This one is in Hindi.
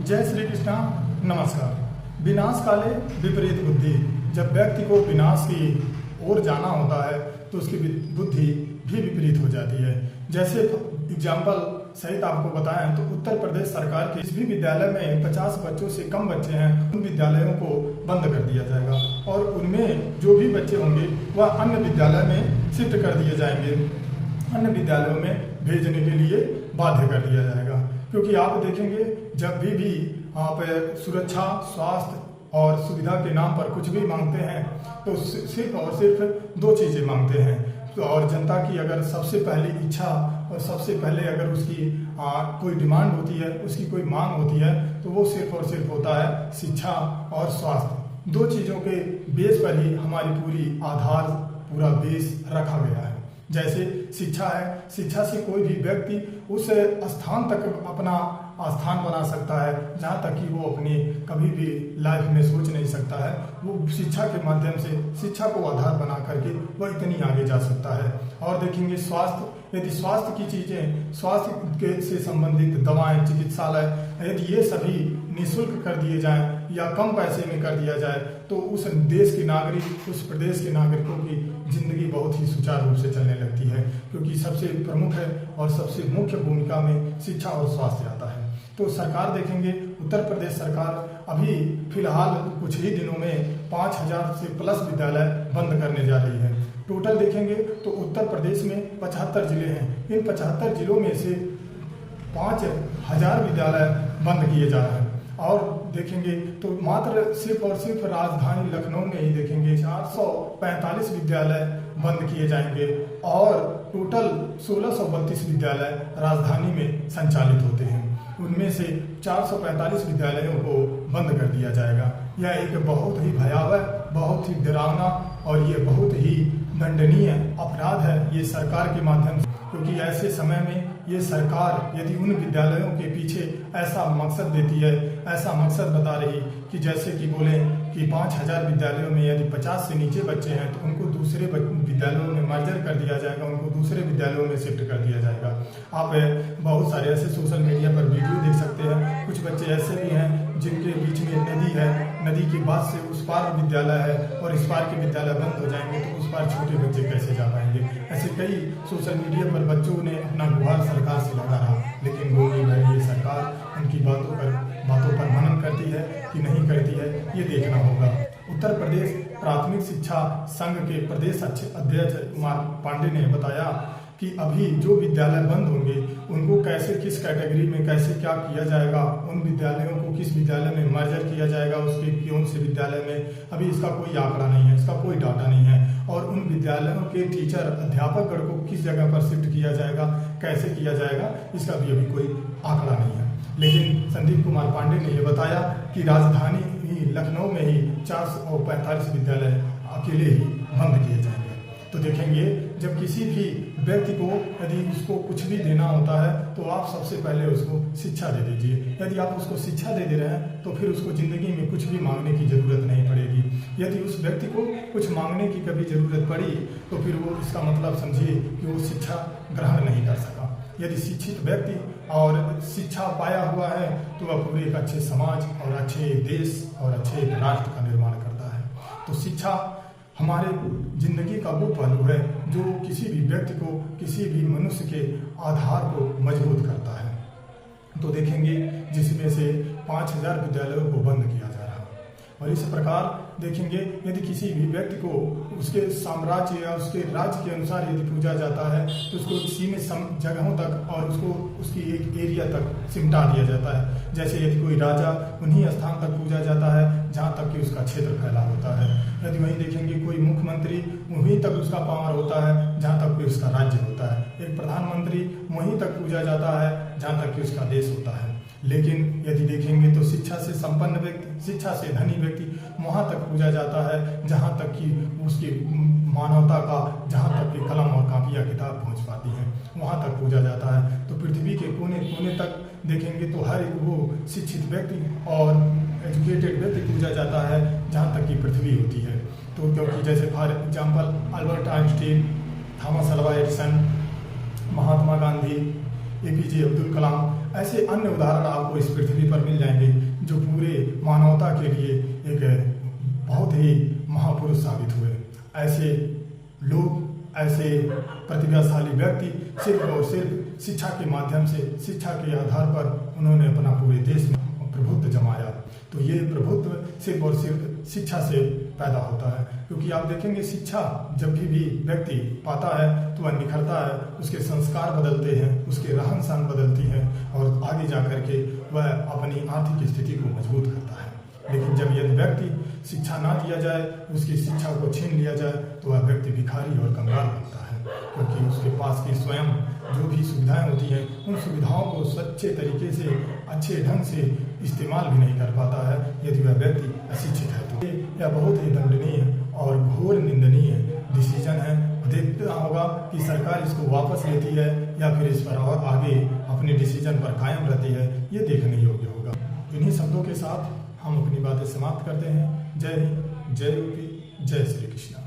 जय श्री कृष्णा। नमस्कार। विनाश काले विपरीत बुद्धि। जब व्यक्ति को विनाश की ओर जाना होता है तो उसकी बुद्धि भी विपरीत हो जाती है। जैसे एग्जाम्पल सहित आपको बताएं तो उत्तर प्रदेश सरकार के किसी भी विद्यालय में 50 बच्चों से कम बच्चे हैं, उन विद्यालयों को बंद कर दिया जाएगा और उनमें जो भी बच्चे होंगे वह अन्य विद्यालय में शिफ्ट कर दिए जाएंगे, अन्य विद्यालयों में भेजने के लिए बाध्य कर दिया जाएगा। क्योंकि आप देखेंगे जब भी आप सुरक्षा, स्वास्थ्य और सुविधा के नाम पर कुछ भी मांगते हैं तो सिर्फ और सिर्फ दो चीज़ें मांगते हैं। और जनता की अगर सबसे पहली इच्छा और सबसे पहले अगर उसकी कोई डिमांड होती है, उसकी कोई मांग होती है तो वो सिर्फ और सिर्फ होता है शिक्षा और स्वास्थ्य। दो चीज़ों के बेस पर ही हमारी पूरा बेस रखा गया है। जैसे शिक्षा है, शिक्षा से कोई भी व्यक्ति उस स्थान तक अपना स्थान बना सकता है जहाँ तक कि वो अपनी कभी भी लाइफ में सोच नहीं सकता है। वो शिक्षा के माध्यम से, शिक्षा को आधार बना करके वो इतनी आगे जा सकता है। और देखेंगे स्वास्थ्य, यदि स्वास्थ्य की चीज़ें, स्वास्थ्य के से संबंधित दवाएं, चिकित्सालय यदि ये सभी निःशुल्क कर दिए जाएं या कम पैसे में कर दिया जाए तो उस देश के नागरिक, उस प्रदेश के नागरिकों की जिंदगी बहुत ही सुचारू रूप से चलने लगती है। क्योंकि सबसे प्रमुख है और सबसे मुख्य भूमिका में शिक्षा और स्वास्थ्य आता है। तो सरकार देखेंगे, उत्तर प्रदेश सरकार अभी फिलहाल कुछ ही दिनों में 5000 से प्लस विद्यालय बंद करने जा रही है। टोटल देखेंगे तो उत्तर प्रदेश में 75 जिले हैं। इन 75 जिलों में से 5000 विद्यालय बंद किए जा रहे हैं। और देखेंगे तो मात्र सिर्फ और सिर्फ राजधानी लखनऊ में ही देखेंगे 445 विद्यालय बंद किए जाएंगे और टोटल 1632 विद्यालय राजधानी में संचालित होते हैं। उनमें से 445 विद्यालयों को बंद कर दिया जाएगा। यह एक बहुत ही भयावह, बहुत ही डरावना और ये बहुत ही दंडनीय अपराध है ये सरकार के माध्यम से। क्योंकि ऐसे समय में ये सरकार यदि उन विद्यालयों के पीछे ऐसा मकसद देती है, ऐसा मकसद बता रही कि जैसे कि बोले कि 5000 विद्यालयों में यदि 50 से नीचे बच्चे हैं तो उनको दूसरे विद्यालयों में मर्जर कर दिया जाएगा, उनको दूसरे विद्यालयों में शिफ्ट कर दिया जाएगा। आप बहुत सारे ऐसे सोशल मीडिया पर वीडियो देख सकते हैं। कुछ बच्चे ऐसे भी हैं जिनके बीच में नदी है, नदी के बाद से उस पार विद्यालय है और इस पार के विद्यालय बंद हो जाएंगे तो उस पार छोटे बच्चे कैसे जा पाएंगे। ऐसे कई सोशल मीडिया पर बच्चों ने अपना गुहार सरकार से लगा रहा, लेकिन वो ये सरकार उनकी बातों पर मनन करती है कि नहीं करती है, ये देखना होगा। उत्तर प्रदेश प्राथमिक शिक्षा संघ के प्रदेश अध्यक्ष कुमार पांडे ने बताया कि अभी जो विद्यालय बंद होंगे उनको कैसे, किस कैटेगरी में कैसे क्या किया जाएगा, उन विद्यालयों को किस विद्यालय में मर्जर किया जाएगा, उसके कौन से विद्यालय में, अभी इसका कोई आंकड़ा नहीं है, इसका कोई डाटा नहीं है। और उन विद्यालयों के टीचर, अध्यापकगण को किस जगह पर शिफ्ट किया जाएगा, कैसे किया जाएगा, इसका भी अभी कोई आंकड़ा नहीं है। लेकिन संदीप कुमार पांडे ने यह बताया कि राजधानी लखनऊ में ही 445 विद्यालय अकेले ही बंद किए जाएंगे। तो देखेंगे जब किसी भी व्यक्ति को यदि उसको कुछ भी देना होता है तो आप सबसे पहले उसको शिक्षा दे दीजिए। यदि आप उसको शिक्षा दे रहे हैं तो फिर उसको ज़िंदगी में कुछ भी मांगने की ज़रूरत नहीं पड़ेगी। यदि उस व्यक्ति को कुछ मांगने की कभी ज़रूरत पड़ी तो फिर वो इसका मतलब समझिए कि वो शिक्षा ग्रहण नहीं कर सका। यदि शिक्षित व्यक्ति और शिक्षा पाया हुआ है तो वह पूरे एक अच्छे समाज और अच्छे देश और अच्छे राष्ट्र का निर्माण करता है। तो शिक्षा हमारे जिंदगी का वो पहलू है जो किसी भी व्यक्ति को, किसी भी मनुष्य के आधार को मजबूत करता है। तो देखेंगे जिसमें से 5000 विद्यालयों को बंद किया जा रहा है। और इस प्रकार देखेंगे यदि किसी भी व्यक्ति को उसके साम्राज्य या उसके राज्य के अनुसार यदि पूजा जाता है तो उसको सीमित जगहों तक और उसको उसकी एक एरिया तक सिमटा दिया जाता है। जैसे यदि कोई राजा, उन्हीं स्थान तक पूजा जाता है जहाँ तक कि उसका क्षेत्र फैला होता है। यदि वहीं देखेंगे कोई मुख्यमंत्री, वहीं तक उसका पावर होता है जहाँ तक कि उसका राज्य होता है। एक प्रधानमंत्री, वहीं तक पूजा जाता है जहाँ तक कि उसका देश होता है। लेकिन यदि देखेंगे तो शिक्षा से संपन्न व्यक्ति, शिक्षा से धनी व्यक्ति, वहाँ तक पूजा जाता है जहाँ तक कि उसकी मानवता का, जहाँ तक कि कलम और कापियाँ किताब पहुँच पाती हैं, वहाँ तक पूजा जाता है। तो पृथ्वी के कोने कोने तक देखेंगे तो हर एक वो शिक्षित व्यक्ति और एजुकेटेड व्यक्ति पूजा जाता है जहाँ तक कि पृथ्वी होती है। तो क्योंकि जैसे for example Albert Einstein, Thomas Alva Edison, Mahatma Gandhi, APJ Abdul Kalam, ऐसे अन्य उदाहरण आपको इस पृथ्वी पर मिल जाएंगे जो पूरे मानवता के लिए एक बहुत ही महापुरुष साबित हुए। ऐसे लोग, ऐसे प्रतिभाशाली व्यक्ति सिर्फ और सिर्फ शिक्षा के माध्यम से, शिक्षा के आधार पर उन्होंने अपना पूरे देश में प्रभुत्व जमाया। तो ये प्रभुत्व सिर्फ और सिर्फ शिक्षा से पैदा होता है, क्योंकि आप देखेंगे शिक्षा जब भी व्यक्ति पाता है तो वह निखरता है, उसके संस्कार बदलते हैं, उसके रहन सहन बदलती है और आगे जाकर के वह अपनी आर्थिक स्थिति को मजबूत करता है। लेकिन जब यदि व्यक्ति शिक्षा ना दिया जाए, उसकी शिक्षा को छीन लिया जाए, तो वह व्यक्ति भिखारी और कंगाल बनता है, क्योंकि उसके पास की स्वयं जो भी सुविधाएं होती हैं उन सुविधाओं को सच्चे तरीके से, अच्छे ढंग से इस्तेमाल भी नहीं कर पाता है यदि वह व्यक्ति अशिक्षित है। तो यह बहुत ही दंडनीय और घोर निंदनीय डिसीजन है। देखना होगा कि सरकार इसको वापस लेती है या फिर इस पर और आगे अपने डिसीजन पर कायम रहती है, ये देखने योग्य होगा। इन्हीं शब्दों के साथ हम अपनी बातें समाप्त करते हैं। जय हिंद, जय यूपी, जय श्री कृष्ण।